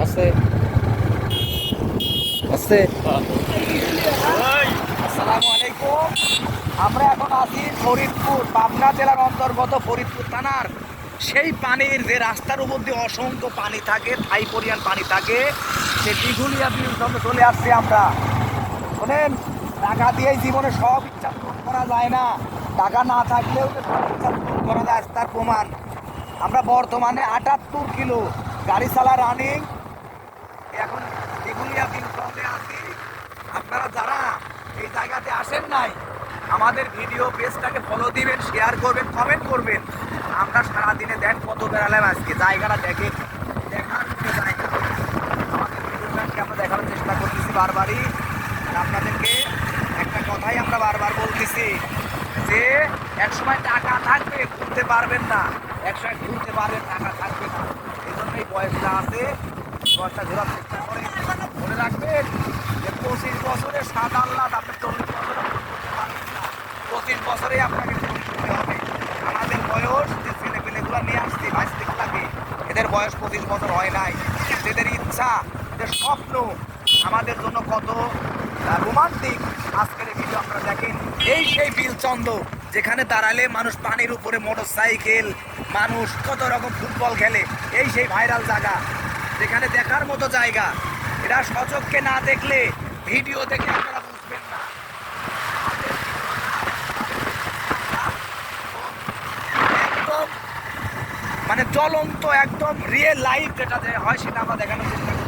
আছে আছে। আসসালামু আলাইকুম। আমরা এখন আছি ফরিদপুর, পাবনা জেলার অন্তর্গত ফরিদপুর থানার সেই পানির যে রাস্তার উপর দিয়ে অসংখ্য পানি থাকে, থাই পরিমাণ পানি থাকে, সে দিঘুলিয়া ব্রিজ চলে আসছি আমরা। শোনেন, টাকা দিয়েই জীবনে সব ইচ্ছা পূরণ করা যায় না, টাকা না থাকলেও যে সব ইচ্ছা পূরণ করা যায় তার প্রমাণ। আমরা বর্তমানে 78 কিলো গাড়ি চালা রানিং এখন দিঘুলিয়া ব্রিজ আছি। আপনারা যারা এই জায়গাতে আসেন নাই, আমাদের ভিডিও পেজটাকে ফলো দিবেন, শেয়ার করবেন, কমেন্ট করবেন। আমরা সারাদিনে দেন কত বেড়ালাম, আজকে জায়গাটা দেখে দেখার মতো জায়গা। আমাদের ভিডিওটাকে আমরা দেখানোর চেষ্টা করতেছি বারবারই। আর আপনাদেরকে একটা কথাই আমরা বারবার বলতেছি যে একসময় টাকা থাকবে, ঘুরতে পারবেন না, একসময় ঘুরতে পারবেন, টাকা থাকবে না। এই জন্য এই বয়সটা আছে, বয়সটা ঘোরার চেষ্টা করে। মনে রাখবেন যে 25 বছরে সাত আল্লাহ, আপনি 40 বছরে করতে পারবেন না, 25 বছরেই আপনাকে করতে হবে। আমাদের বয়স যে ছেলেপেলেগুলো নিয়ে আসছে বাইশগুলাকে, এদের বয়স 25 বছর হয় নাই। এদের ইচ্ছা, এদের স্বপ্ন আমাদের জন্য কত রোমান্টিক। আজকের এই ভিডিও আপনারা দেখেন, এই সেই বিলচন্দ যেখানে দাঁড়ালে মানুষ পানির উপরে মোটর সাইকেল, মানুষ কত রকম ফুটবল খেলে, এই সেই ভাইরাল জায়গা, যেখানে দেখার মতো জায়গা। এটা সচক্ষে না দেখলে ভিডিও দেখে আপনারা বুঝবেন না। একদম মানে জ্বলন্ত, একদম রিয়েল লাইফ যেটা হয় সেটা আমরা দেখানোর চেষ্টা করি।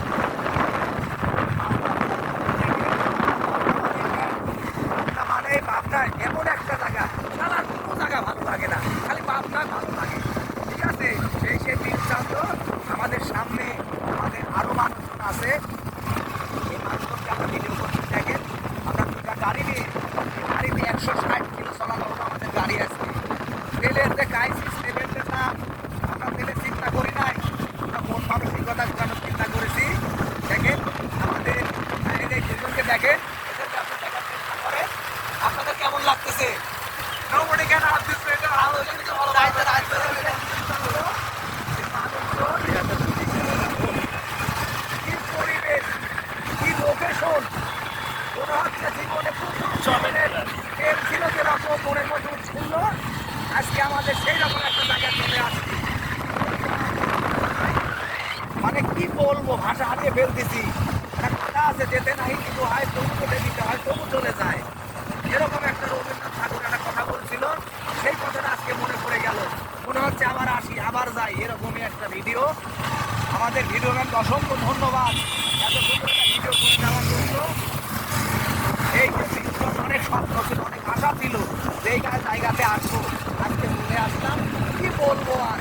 মানে পাবনা এমন একটা জায়গা, সারা কোনো জায়গা ভালো লাগে না, খালি পাবনা ভালো লাগে। ঠিক আছে, সেই সেই বিলচন্দ আমাদের সামনে, আমাদের আরো মানুষজন আছে। এই মানুষজনকে আমরা ভিডিও করতে দেখেন। আমরা দুটা গাড়ি নিয়ে, গাড়িতে 160 কিলো চলার মতো আমাদের গাড়ি আছে। তেলের যে ক্রাইসিস, তেলের যে দাম, আমরা তেলের চিন্তা করি নাই, আমরা কোন মানসিকতা আমরা চিন্তা করেছি। দেখেন আমাদের এই দুজনকে দেখেন, এদেরকে আপনি দেখার চেষ্টা করেন, আপনাদের কেমন লাগতেছে? Nobody can ask this better. কি পরিবেশ, কি লোকেশন, মনে হচ্ছে জীবনে প্রথম জমিনের তেল ছিল যেরকম মনের মধ্যে উঠছিল, আজকে আমাদের সেই রকম একটা জায়গায় চলে আসছি। মানে কি বলবো, ভাষা হারিয়ে ফেলতেছি। একটা কথা আছে, যেতে নাই কিন্তু হয় তবু চলে দিতে হয়, তবু চলে যায়। এরকম একটা রবীন্দ্রনাথ ঠাকুর একটা কথা বলছিল, সেই কথাটা আজকে মনে পড়ে গেল। মনে হচ্ছে আবার আসি, আবার যাই, এরকমই একটা ভিডিও। আমাদের ভিডিও ম্যানকে অসংখ্য ধন্যবাদ এত সুন্দর একটা ভিডিও করে দেওয়ার জন্য। এই যে অনেক স্বপ্ন ছিল, অনেক আশা ছিল যে এই জায়গাতে আসবো, আজকে চলে আসলাম। কি বলবো আর।